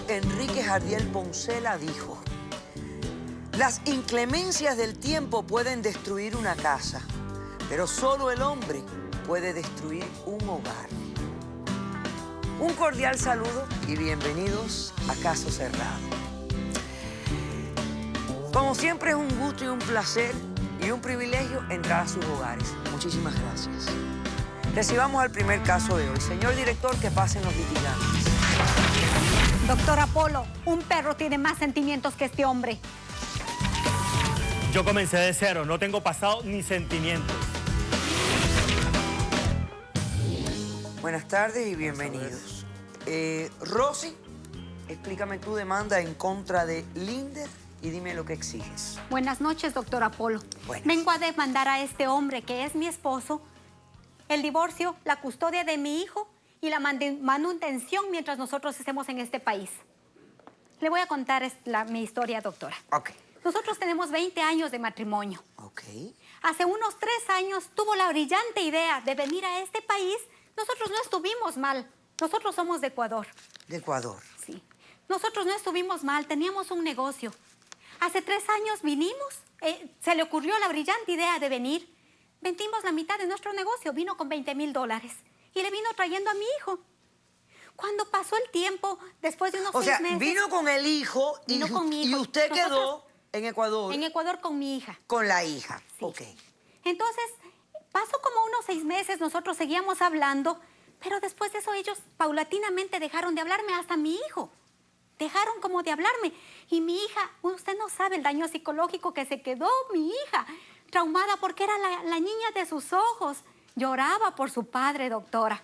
Enrique Jardiel Poncela dijo: las inclemencias del tiempo pueden destruir una casa, pero solo el hombre puede destruir un hogar. Un cordial saludo y bienvenidos a Caso Cerrado. Como siempre, es un gusto y un placer y un privilegio entrar a sus hogares. Muchísimas gracias. Recibamos al primer caso de hoy. Señor director, que pasen los litigantes. Doctor Apolo, un perro tiene más sentimientos que este hombre. Yo comencé de cero, no tengo pasado ni sentimientos. Buenas tardes y bienvenidos. Rosy, explícame tu demanda en contra de Linder y dime lo que exiges. Buenas noches, doctor Apolo. Buenas. Vengo a demandar a este hombre que es mi esposo, el divorcio, la custodia de mi hijo y la manutención mientras nosotros estemos en este país. Le voy a contar mi historia, doctora. Ok. Nosotros tenemos 20 años de matrimonio. Ok. Hace unos 3 años tuvo la brillante idea de venir a este país. Nosotros no estuvimos mal. Nosotros somos de Ecuador. De Ecuador. Sí. Nosotros no estuvimos mal, teníamos un negocio. Hace 3 años vinimos, se le ocurrió la brillante idea de venir. Vendimos la mitad de nuestro negocio, vino con $20,000 y le vino trayendo a mi hijo. Cuando pasó el tiempo, después de unos 6 meses... vino con el hijo y, Vino con mi hijo. y usted Nosotros- quedó en Ecuador En Ecuador con mi hija. con la hija. Sí. Ok. Entonces, pasó como unos 6 meses, nosotros seguíamos hablando, pero después de eso ellos paulatinamente dejaron de hablarme, hasta mi hijo. Dejaron como de hablarme. Y mi hija, usted no sabe el daño psicológico que se quedó mi hija, traumada porque era la niña de sus ojos. Lloraba por su padre, doctora.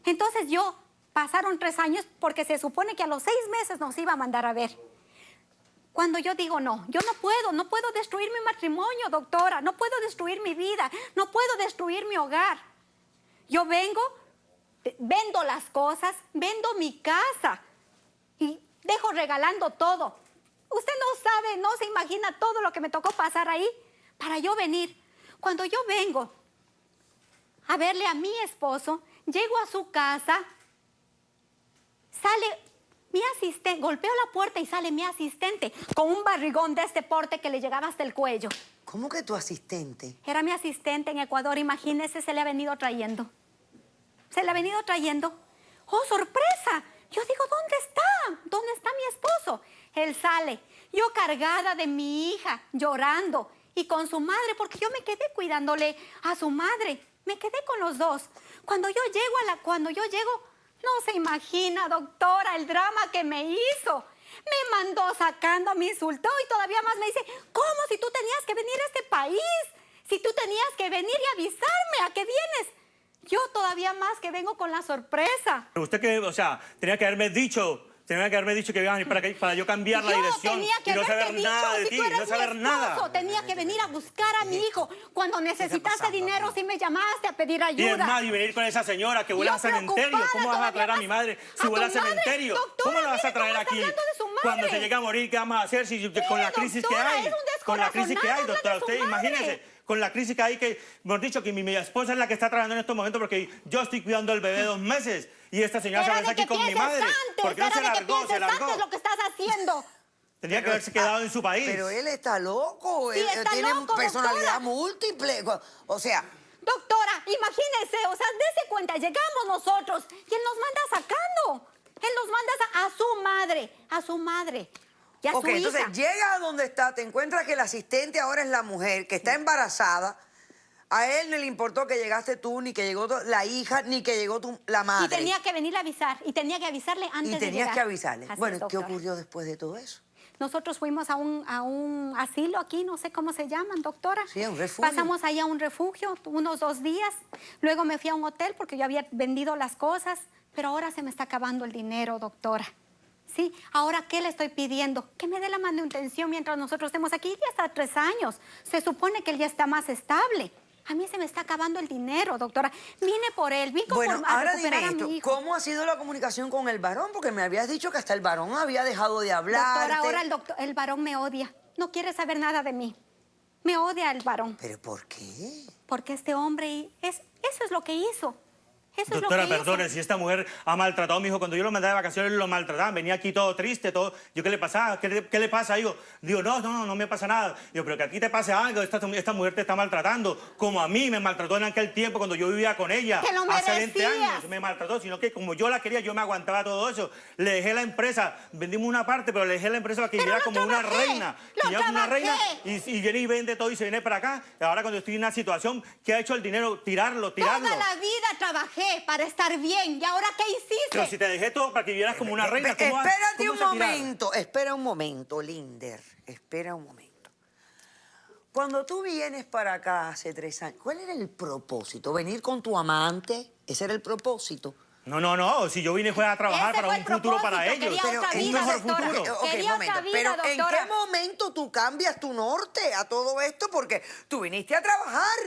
Entonces pasaron 3 años porque se supone que a los 6 meses nos iba a mandar a ver. Cuando yo digo no, yo no puedo destruir mi matrimonio, doctora, no puedo destruir mi vida, no puedo destruir mi hogar. Yo vengo, vendo las cosas, vendo mi casa y dejo regalando todo. Usted no sabe, no se imagina todo lo que me tocó pasar ahí para yo venir. Cuando yo vengo a verle a mi esposo, llego a su casa, sale mi asistente, golpeo la puerta y sale mi asistente con un barrigón de este porte que le llegaba hasta el cuello. ¿Cómo que tu asistente? Era mi asistente en Ecuador, imagínese, se le ha venido trayendo. Se le ha venido trayendo. ¡Oh, sorpresa! Yo digo, ¿dónde está? ¿Dónde está mi esposo? Él sale, yo cargada de mi hija, llorando, y con su madre, porque yo me quedé cuidándole a su madre. Me quedé con los dos. Cuando yo llego, no se imagina, doctora, el drama que me hizo. Me mandó sacando, me insultó y todavía más me dice, ¿cómo si tú tenías que venir a este país? Si tú tenías que venir y avisarme, ¿a qué vienes? Yo todavía más que vengo con la sorpresa. Usted que, o sea, tenía que haberme dicho que iba a venir para yo cambiar la dirección tenía que y no haberte saber dicho, nada de si ti, tú eres no saber mi esposo, nada. tenía que venir a buscar a mi hijo. Cuando necesitaste pasando dinero, aquí? sí me llamaste a pedir Y es ayuda. más, y venir con esa señora que huele Yo a cementerio. preocupada, ¿Cómo vas a todavía traer a más. mi madre ¿A si huele a tu madre? cementerio? Doctora, ¿Cómo la vas a mire traer cómo está aquí? hablando de su madre. Cuando se llegue a morir, ¿qué vamos a hacer con la crisis que doctora, hay? es un Con la crisis que hay, descorazonado, doctora. habla de Usted su madre. imagínese, con la crisis que hay, que hemos dicho que mi esposa es la que está trabajando en estos momentos porque yo estoy cuidando al bebé 2 meses y esta señora se va a Era de aquí que con mi pienses madre. antes, ¿Por qué no era se de que largó? Se pienses largó. antes lo que estás haciendo. Tenía que haberse quedado en su país. Pero él está loco. Sí, él está tiene loco, personalidad doctora. múltiple. O sea, Doctora, imagínese, o sea, dése cuenta, llegamos nosotros y él nos manda sacando. Él nos manda a su madre y a ok, su entonces hija. llega a donde está, te encuentras que el asistente ahora es la mujer que está embarazada. A él no le importó que llegaste tú, ni que llegó la hija, ni que llegó la madre. Y tenía que venir a avisar, y tenía que avisarle antes Y de tenías llegar. que avisarle. Así Bueno, es, ¿qué doctora. ocurrió después de todo eso? Nosotros fuimos a un asilo aquí, no sé cómo se llaman, doctora. Sí, a un refugio. Pasamos ahí a un refugio unos 2 días. Luego me fui a un hotel porque yo había vendido las cosas. Pero ahora se me está acabando el dinero, doctora. ¿Sí? Ahora, ¿qué le estoy pidiendo? Que me dé la manutención mientras nosotros estemos aquí. Ya hasta 3 años. Se supone que él ya está más estable. A mí se me está acabando el dinero, doctora. Vine por él, vine Bueno, a ahora recuperar dime a esto, mi hijo. ¿cómo ha sido la comunicación con el varón? Porque me habías dicho que hasta el varón había dejado de hablar. Doctora, ahora el varón me odia. No quiere saber nada de mí. Me odia el varón. ¿Pero por qué? Porque este hombre, eso es lo que hizo. Eso es lo Doctora, que hizo. perdone, si esta mujer ha maltratado a mi hijo, cuando yo lo mandaba de vacaciones lo maltrataban, venía aquí todo triste, todo. Yo, ¿qué le pasaba? ¿Qué le pasa? Digo, no me pasa nada. Digo, pero que a ti te pase algo, esta mujer te está maltratando, como a mí me maltrató en aquel tiempo cuando yo vivía con ella. ¡Te lo Hace 20 merecías! años me maltrató, sino que como yo la quería, yo me aguantaba todo eso. Le dejé la empresa, vendimos una parte, pero le dejé la empresa para que Pero viviera lo como una trabajé, reina. lo Que viviera como una reina trabajé. y viene y vende todo y se viene para acá. Ahora cuando estoy en una situación, ¿qué ha hecho el dinero? Tirarlo. Toda la vida trabajé para estar bien. ¿Y ahora qué hiciste? Pero si te dejé todo para que vivieras como una reina, ¿cómo vas- Espérate cómo un vas a tirar? momento, espera un momento, Linder. Espera un momento. Cuando tú vienes para acá hace 3 años, ¿cuál era el propósito? ¿Venir con tu amante? ¿Ese era el propósito? No, si yo vine fue a trabajar Ese para fue un el futuro para propósito, ellos. quería otra Un vida, mejor doctora. futuro. Ok, Quería un momento. otra vida, Pero ¿en doctora. qué momento tú cambias tu norte a todo esto? Porque tú viniste a trabajar,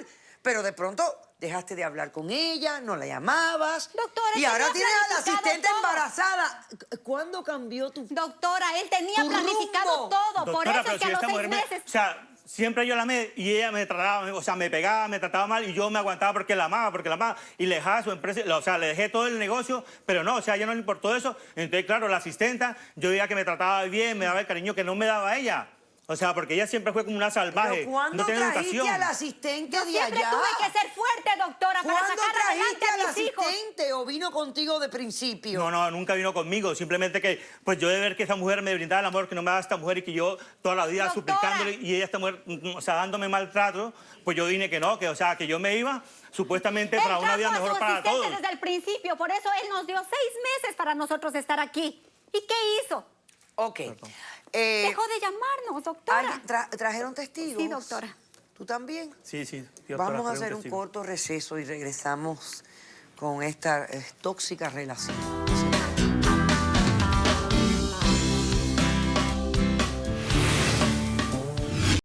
pero de pronto dejaste de hablar con ella, no la llamabas. Doctora, y tenía ahora tienes a la planificado asistente todo. embarazada. ¿Cuándo cambió tu...? Doctora, él tenía Tu planificado rumbo. todo. Por Doctora, eso pero es que si a los esta 6 mujer meses... o sea, siempre yo la amé y ella me trataba, o sea, me pegaba, me trataba mal y yo me aguantaba porque la amaba y le dejaba su empresa, o sea, le dejé todo el negocio, pero no, o sea, a ella no le importó eso. Entonces, claro, la asistenta, yo veía que me trataba bien, me daba el cariño que no me daba ella. O sea, porque ella siempre fue como una salvaje. ¿Pero cuándo no tenía trajiste educación. a la asistente Yo de siempre allá? tuve que ser fuerte, doctora, para ¿Cuándo sacar adelante trajiste a la a mis hijos. asistente o vino contigo de principio? No, nunca vino conmigo. Simplemente que, pues yo de ver que esa mujer me brindaba el amor que no me daba esta mujer y que yo toda la vida Doctora. suplicándole y ella, esta mujer, o sea, dándome maltrato, pues yo dije que no, que, o sea, que yo me iba supuestamente para una vida mejor para Él trajo a su todos. asistente desde el principio, por eso él nos dio 6 meses para nosotros estar aquí. ¿Y qué hizo? Ok. Dejó de llamarnos, doctora. ¿Trajeron testigos? Sí, doctora. ¿Tú también? Sí, doctora, Vamos a hacer un testigo. corto receso y regresamos con esta tóxica relación.